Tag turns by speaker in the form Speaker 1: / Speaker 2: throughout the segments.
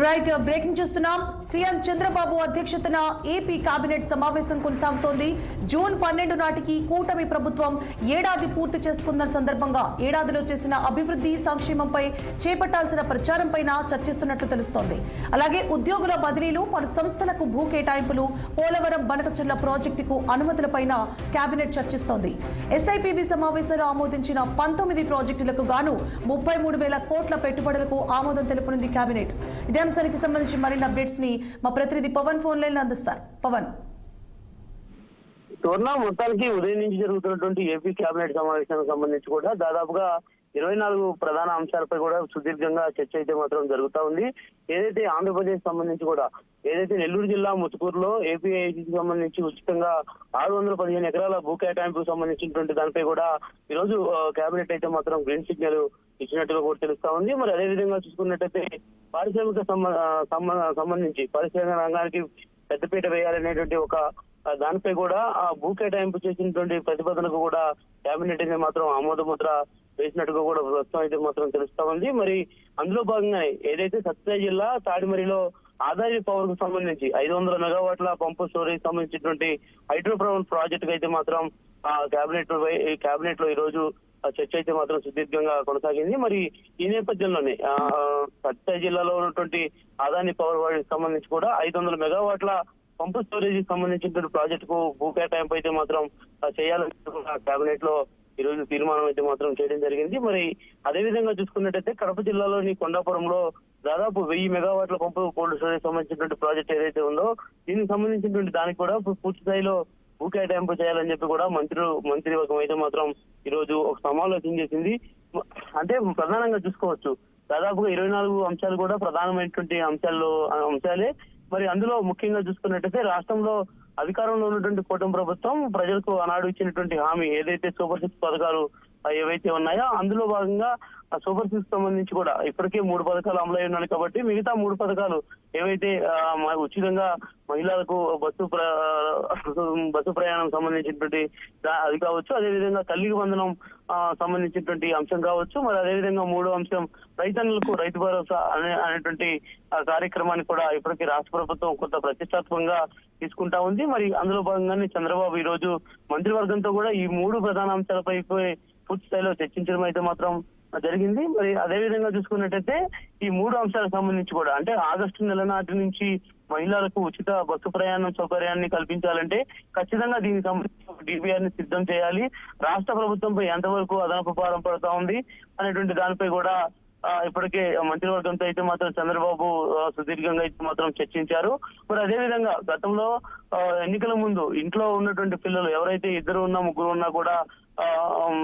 Speaker 1: Right breaking చూస్తున్నాం. CM Chandrababu అధ్యక్షతన AP cabinet సమావేశం కొనసాగుతోంది. జూన్ 12 నాటికి కూటమి ప్రభుత్వం ఏడాది పూర్తి చేసుకున్న సందర్భంగా ఏడాదిలో చేసిన అభివృద్ధి సంక్షేమంపై చేపట్టాల్సిన ప్రచారంపై చర్చిస్తున్నట్లు తెలుస్తోంది. అలాగే ఉద్యోగుల బదిలీలు, పలు సంస్థలకు భూ కేటాయింపులు, పోలవరం బనకచెర్ల ప్రాజెక్టుకు అనుమతులపైన కేబినెట్ చర్చిస్తోంది. ఎస్ఐపిబి సమావేశంలో ఆమోదించిన 19 ప్రాజెక్టులకు గాను 33,000 కోట్ల పెట్టుబడులకు ఆమోదం తెలుపనుంది కేబినెట్. ఇదే అంశానికి సంబంధించి మరిన్ని అప్డేట్స్ ని మా ప్రతినిధి పవన్ ఫోన్ లైన్ అందిస్తారు. పవన్,
Speaker 2: మొత్తానికి ఉదయం నుంచి జరుగుతున్నటువంటి ఏపీ కేబినెట్ సమావేశానికి సంబంధించి కూడా దాదాపుగా 24 ప్రధాన అంశాలపై కూడా సుదీర్ఘంగా చర్చ అయితే మాత్రం జరుగుతా ఉంది. ఏదైతే ఆంధ్రప్రదేశ్ సంబంధించి కూడా ఏదైతే నెల్లూరు జిల్లా ముత్తుకూరులో ఏపీఐసికి సంబంధించి ఉచితంగా 615 ఎకరాల భూ కేటాయింపుకు సంబంధించినటువంటి దానిపై కూడా ఈ రోజు కేబినెట్ అయితే మాత్రం గ్రీన్ సిగ్నల్ ఇచ్చినట్టుగా కూడా తెలుస్తా ఉంది. మరి అదే విధంగా చూసుకున్నట్టయితే పారిశ్రామిక సంబంధించి పారిశ్రామిక రంగానికి పెద్దపీట వేయాలనేటువంటి ఒక దానిపై కూడా ఆ భూ కేటాయింపు చేసినటువంటి ప్రతిపాదనకు కూడా కేబినెట్ అయితే మాత్రం ఆమోద ముద్ర వేసినట్టుగా కూడా ప్రస్తుతం అయితే మాత్రం తెలుస్తా ఉంది. మరి అందులో భాగంగానే ఏదైతే సత్యసాయి జిల్లా తాడిమరిలో ఆదాయ పవర్ కు సంబంధించి 500 మెగావాట్ల పంపు స్టోరేజ్ సంబంధించినటువంటి హైడ్రో పవర్ ప్రాజెక్టు అయితే మాత్రం కేబినెట్ లో ఈ రోజు చర్చ అయితే మాత్రం సుదీర్ఘంగా కొనసాగింది. మరి ఈ నేపథ్యంలోనే సత్యసాయి జిల్లాలో ఉన్నటువంటి ఆదాని పవర్ కి సంబంధించి కూడా 500 మెగావాట్ల పంపు స్టోరేజ్ సంబంధించినటువంటి ప్రాజెక్టుకు భూ కేటాయింపు అయితే మాత్రం చేయాలని కేబినెట్ లో ఈ రోజు తీర్మానం అయితే మాత్రం చేయడం జరిగింది. మరి అదే విధంగా చూసుకున్నట్టయితే కడప జిల్లాలోని కొండాపురంలో దాదాపు 1000 మెగావాట్ల పంపు కోల్డ్ స్టోరేజ్ సంబంధించినటువంటి ప్రాజెక్ట్ ఏదైతే ఉందో దీనికి సంబంధించినటువంటి దానికి కూడా పూర్తి స్థాయిలో భూ కేటాయింపు చేయాలని చెప్పి కూడా మంత్రివర్గం అయితే మాత్రం ఈ రోజు ఒక సమాలోచన చేసింది. అంటే ప్రధానంగా చూసుకోవచ్చు దాదాపుగా 24 అంశాలు కూడా ప్రధానమైనటువంటి అంశాలే. మరి అందులో ముఖ్యంగా చూసుకున్నట్టయితే రాష్ట్రంలో అధికారంలో ఉన్నటువంటి కూటమి ప్రభుత్వం ప్రజలకు ఆనాడు ఇచ్చినటువంటి హామీ ఏదైతే సూపర్ 6 పథకాలు ఏవైతే ఉన్నాయో అందులో భాగంగా ఆ సూపర్ 6 సంబంధించి కూడా ఇప్పటికే 3 పథకాలు అమలు అయి ఉన్నాయి కాబట్టి మిగతా 3 పథకాలు ఏవైతే ఉచితంగా మహిళలకు బస్సు ప్రయాణం సంబంధించినటువంటి అది కావచ్చు, అదేవిధంగా తల్లికి వందనం సంబంధించినటువంటి అంశం కావచ్చు, మరి అదేవిధంగా 3వ అంశం రైతన్నులకు రైతు భరోసా అనేటువంటి కార్యక్రమాన్ని కూడా ఇప్పటికీ రాష్ట్ర ప్రభుత్వం కొంత ప్రతిష్టాత్మకంగా తీసుకుంటా ఉంది. మరి అందులో భాగంగానే చంద్రబాబు ఈ రోజు మంత్రివర్గంతో కూడా ఈ 3 ప్రధాన అంశాలపై పూర్తి స్థాయిలో చర్చించడం అయితే మాత్రం జరిగింది. మరి అదే విధంగా చూసుకున్నట్టయితే ఈ 3 అంశాలకు సంబంధించి కూడా అంటే ఆగస్టు నెల నాటి నుంచి మహిళలకు ఉచిత బస్సు ప్రయాణం సౌకర్యాన్ని కల్పించాలంటే ఖచ్చితంగా దీనికి సంబంధించి డిపిఆర్ ని సిద్ధం చేయాలి. రాష్ట్ర ప్రభుత్వంపై ఎంతవరకు అదనపు భారం పడుతా ఉంది అనేటువంటి దానిపై కూడా ఇప్పటికే మంత్రివర్గంతో అయితే మాత్రం చంద్రబాబు సుదీర్ఘంగా అయితే మాత్రం చర్చించారు. మరి అదే విధంగా గతంలో ఎన్నికల ముందు ఇంట్లో ఉన్నటువంటి పిల్లలు ఎవరైతే 2 ఉన్నా 3 ఉన్నా కూడా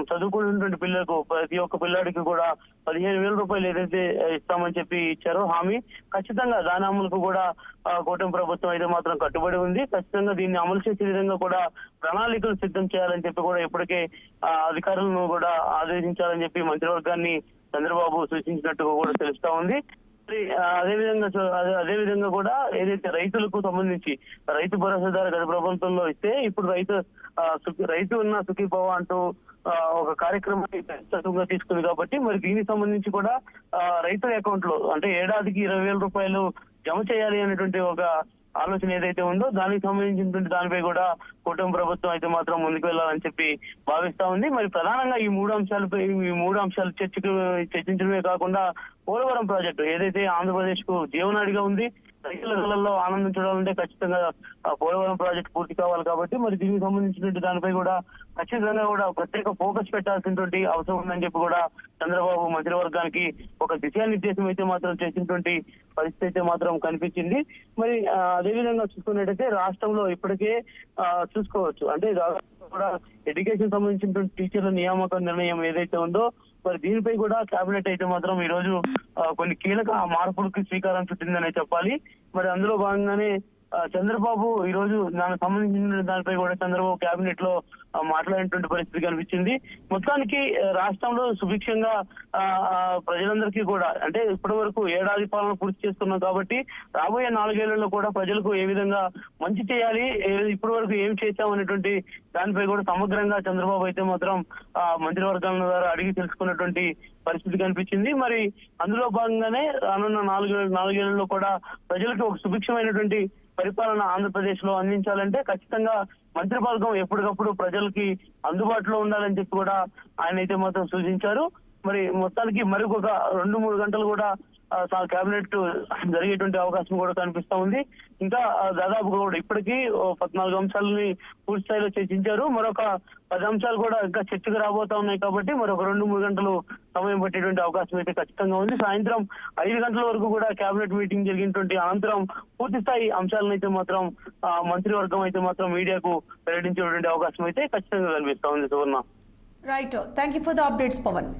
Speaker 2: చదువుకున్నటువంటి పిల్లలకు ప్రతి ఒక్క పిల్లాడికి కూడా 15,000 రూపాయలు ఏదైతే ఇస్తామని చెప్పి ఇచ్చారో హామీ, ఖచ్చితంగా దాని అమలుకు కూడా కూటమి ప్రభుత్వం అయితే మాత్రం కట్టుబడి ఉంది. ఖచ్చితంగా దీన్ని అమలు చేసే విధంగా కూడా ప్రణాళికలు సిద్ధం చేయాలని చెప్పి కూడా ఇప్పటికే అధికారులను కూడా ఆదేశించాలని చెప్పి మంత్రివర్గాన్ని చంద్రబాబు సూచించినట్టుగా కూడా తెలుస్తా ఉంది. అదే విధంగా కూడా ఏదైతే రైతులకు సంబంధించి రైతు భరోసాదారు గత ప్రభుత్వంలో ఇస్తే ఇప్పుడు రైతు ఉన్న సుఖీభవ అంటూ ఒక కార్యక్రమాన్ని ప్రస్తుతంగా తీసుకుంది కాబట్టి మరి దీనికి సంబంధించి కూడా రైతుల అకౌంట్ లో అంటే ఏడాదికి 20,000 రూపాయలు జమ చేయాలి అనేటువంటి ఒక ఆలోచన ఏదైతే ఉందో దానికి సంబంధించినటువంటి దానిపై కూడా కూటమి ప్రభుత్వం అయితే మాత్రం ముందుకు వెళ్ళాలని చెప్పి భావిస్తా ఉంది. మరి ప్రధానంగా ఈ 3 అంశాలు చర్చించడమే కాకుండా పోలవరం ప్రాజెక్టు ఏదైతే ఆంధ్రప్రదేశ్ కు జీవనాడిగా ఉంది, రైతులలో ఆనందించడాలంటే ఖచ్చితంగా పోలవరం ప్రాజెక్టు పూర్తి కావాలి కాబట్టి మరి దీనికి సంబంధించినటువంటి దానిపై కూడా ఖచ్చితంగా కూడా ప్రత్యేక ఫోకస్ పెట్టాల్సినటువంటి అవసరం ఉందని చెప్పి కూడా చంద్రబాబు మంత్రివర్గానికి ఒక దిశానిర్దేశం అయితే మాత్రం చేసినటువంటి పరిస్థితి అయితే మాత్రం కనిపించింది. మరి అదేవిధంగా చూసుకున్నట్టయితే రాష్ట్రంలో ఇప్పటికే చూసుకోవచ్చు అంటే కూడా ఎడ్యుకేషన్ సంబంధించినటువంటి టీచర్ల నియామక నిర్ణయం ఏదైతే ఉందో మరి దీనిపై కూడా కేబినెట్ అయితే మాత్రం ఈ రోజు కొన్ని కీలక మార్పులకు శ్రీకారం చుట్టిందనే చెప్పాలి. మరి అందులో భాగంగానే చంద్రబాబు ఈ రోజు దానికి సంబంధించిన దానిపై కూడా చంద్రబాబు కేబినెట్ లో మాట్లాడినటువంటి పరిస్థితి కనిపించింది. మొత్తానికి రాష్ట్రంలో సుభిక్షంగా ప్రజలందరికీ కూడా అంటే ఇప్పటి వరకు ఏడాది పాలన పూర్తి చేస్తున్నాం కాబట్టి రాబోయే 4 ఏళ్లలో కూడా ప్రజలకు ఏ విధంగా మంచి చేయాలి, ఇప్పటి వరకు ఏం చేశామనేటువంటి దానిపై కూడా సమగ్రంగా చంద్రబాబు అయితే మాత్రం మంత్రివర్గాల ద్వారా అడిగి తెలుసుకున్నటువంటి పరిస్థితి కనిపించింది. మరి అందులో భాగంగానే రానున్న 4 ఏళ్లలో కూడా ప్రజలకు ఒక సుభిక్షమైనటువంటి పరిపాలన ఆంధ్రప్రదేశ్ లో అందించాలంటే ఖచ్చితంగా మంత్రివర్గం ఎప్పటికప్పుడు ప్రజలకి అందుబాటులో ఉండాలని చెప్పి కూడా ఆయన అయితే మాత్రం సూచించారు. మరి మొత్తానికి మరొక 2-3 గంటలు కూడా కేబినెట్ జరిగేటువంటి అవకాశం కూడా కనిపిస్తా ఉంది. ఇంకా దాదాపుగా కూడా ఇప్పటికీ 14 అంశాలని పూర్తి స్థాయిలో చర్చించారు. మరొక 10 అంశాలు కూడా ఇంకా చర్చకు రాబోతా ఉన్నాయి కాబట్టి మరొక 2-3 గంటలు సమయం పట్టేటువంటి అవకాశం అయితే ఖచ్చితంగా ఉంది. సాయంత్రం 5 గంటల వరకు కూడా కేబినెట్ మీటింగ్ జరిగినటువంటి అనంతరం పూర్తి స్థాయి అంశాలను అయితే మాత్రం మంత్రివర్గం అయితే మాత్రం మీడియాకు వెల్లడించేటువంటి అవకాశం అయితే ఖచ్చితంగా కనిపిస్తా ఉంది. Suvarna.
Speaker 1: Right, thank you for the updates Pawan.